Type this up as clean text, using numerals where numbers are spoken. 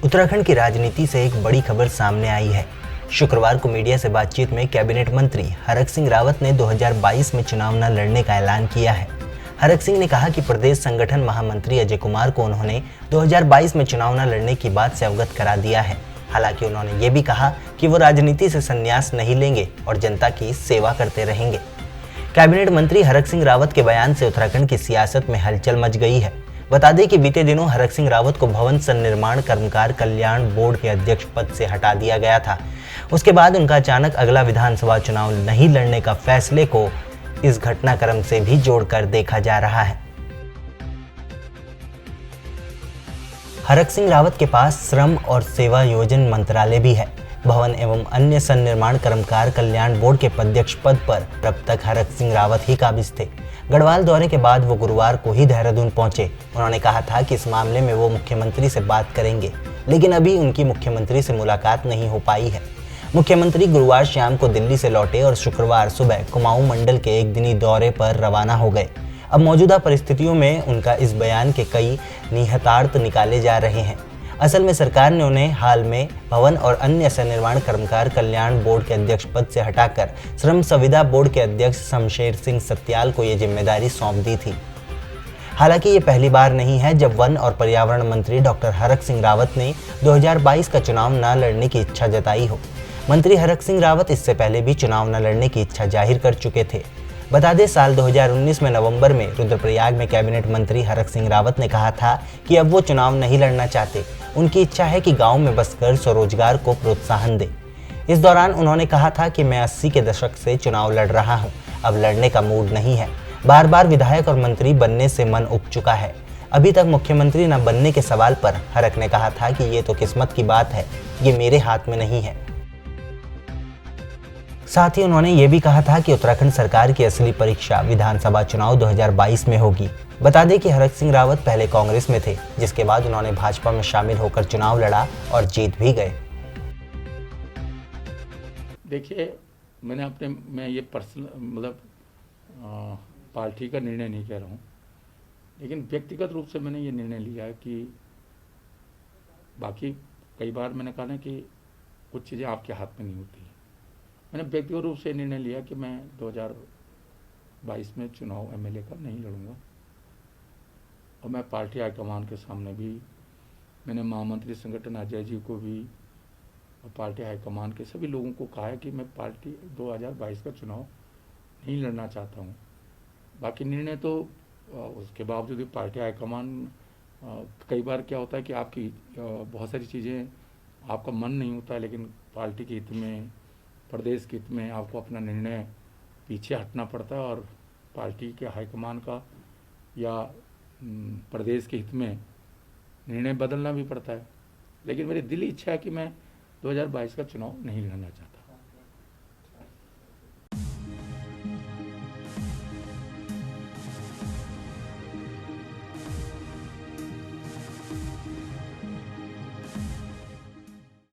उत्तराखंड की राजनीति से एक बड़ी खबर सामने आई है। शुक्रवार को मीडिया से बातचीत में कैबिनेट मंत्री हरक सिंह रावत ने 2022 में चुनाव न लड़ने का ऐलान किया है। हरक सिंह ने कहा कि प्रदेश संगठन महामंत्री अजय कुमार को उन्होंने 2022 में चुनाव न लड़ने की बात से अवगत करा दिया है। हालांकि उन्होंने ये भी कहा कि वो राजनीति से संन्यास नहीं लेंगे और जनता की सेवा करते रहेंगे। कैबिनेट मंत्री हरक सिंह रावत के बयान से उत्तराखंड की सियासत में हलचल मच गई है। बता दें कि बीते दिनों हरक सिंह रावत को भवन सन्निर्माण कर्मकार कल्याण बोर्ड के अध्यक्ष पद से हटा दिया गया था। उसके बाद उनका अचानक अगला विधानसभा चुनाव नहीं लड़ने का फैसले को इस घटनाक्रम से भी जोड़कर देखा जा रहा है। हरक सिंह रावत के पास श्रम और सेवा योजन मंत्रालय भी है। भवन एवं अन्य सन्निर्माण कर्मकार कल्याण बोर्ड के अध्यक्ष पद पर अब तक हरक सिंह रावत ही काबिज थे। गढ़वाल दौरे के बाद वो गुरुवार को ही देहरादून पहुंचे। उन्होंने कहा था कि इस मामले में वो मुख्यमंत्री से बात करेंगे, लेकिन अभी उनकी मुख्यमंत्री से मुलाकात नहीं हो पाई है। मुख्यमंत्री गुरुवार शाम को दिल्ली से लौटे और शुक्रवार सुबह कुमाऊं मंडल के एक दिनी दौरे पर रवाना हो गए। अब मौजूदा परिस्थितियों में उनका इस बयान के कई निहितार्थ निकाले जा रहे हैं। असल में सरकार ने उन्हें हाल में भवन और अन्य सन्निर्माण कर्मकार कल्याण बोर्ड के अध्यक्ष पद से हटाकर श्रम संविदा बोर्ड के अध्यक्ष शमशेर सिंह सत्याल को ये जिम्मेदारी सौंप दी थी। हालांकि ये पहली बार नहीं है जब वन और पर्यावरण मंत्री डॉक्टर हरक सिंह रावत ने 2022 का चुनाव न लड़ने की इच्छा जताई हो। मंत्री हरक सिंह रावत इससे पहले भी चुनाव न लड़ने की इच्छा जाहिर कर चुके थे। बता दें, साल 2019 में नवंबर में रुद्रप्रयाग में कैबिनेट मंत्री हरक सिंह रावत ने कहा था कि अब वो चुनाव नहीं लड़ना चाहते। उनकी इच्छा है कि गांव में बसकर स्वरोजगार को प्रोत्साहन दे। इस दौरान उन्होंने कहा था कि मैं 80 के दशक से चुनाव लड़ रहा हूं, अब लड़ने का मूड नहीं है। बार बार विधायक और मंत्री बनने से मन उब चुका है। अभी तक मुख्यमंत्री न बनने के सवाल पर हरक ने कहा था कि ये तो किस्मत की बात है, ये मेरे हाथ में नहीं है। साथ ही उन्होंने ये भी कहा था कि उत्तराखंड सरकार की असली परीक्षा विधानसभा चुनाव 2022 में होगी। बता दें कि हरक सिंह रावत पहले कांग्रेस में थे, जिसके बाद उन्होंने भाजपा में शामिल होकर चुनाव लड़ा और जीत भी गए। देखिए, मैं ये पर्सनल पार्टी का निर्णय नहीं कह रहा हूँ, लेकिन व्यक्तिगत रूप से मैंने ये निर्णय लिया है कि बाकी कई बार मैंने कहा ना कि कुछ चीज़ें आपके हाथ में नहीं होती। मैंने व्यक्तिगत रूप से निर्णय लिया कि मैं 2022 में चुनाव एमएलए का नहीं लड़ूंगा और मैं पार्टी हाईकमान के सामने भी, मैंने महामंत्री संगठन अजय जी को भी और पार्टी हाईकमान के सभी लोगों को कहा है कि मैं पार्टी 2022 का चुनाव नहीं लड़ना चाहता हूं। बाकी निर्णय तो उसके बावजूद भी पार्टी हाईकमान, कई बार क्या होता है कि आपकी बहुत सारी चीज़ें आपका मन नहीं होता है, लेकिन पार्टी के हित में, प्रदेश के हित में आपको अपना निर्णय पीछे हटना पड़ता है और पार्टी के हाईकमान का या प्रदेश के हित में निर्णय बदलना भी पड़ता है। लेकिन मेरी दिली इच्छा है कि मैं 2022 का चुनाव नहीं लड़ना चाहता।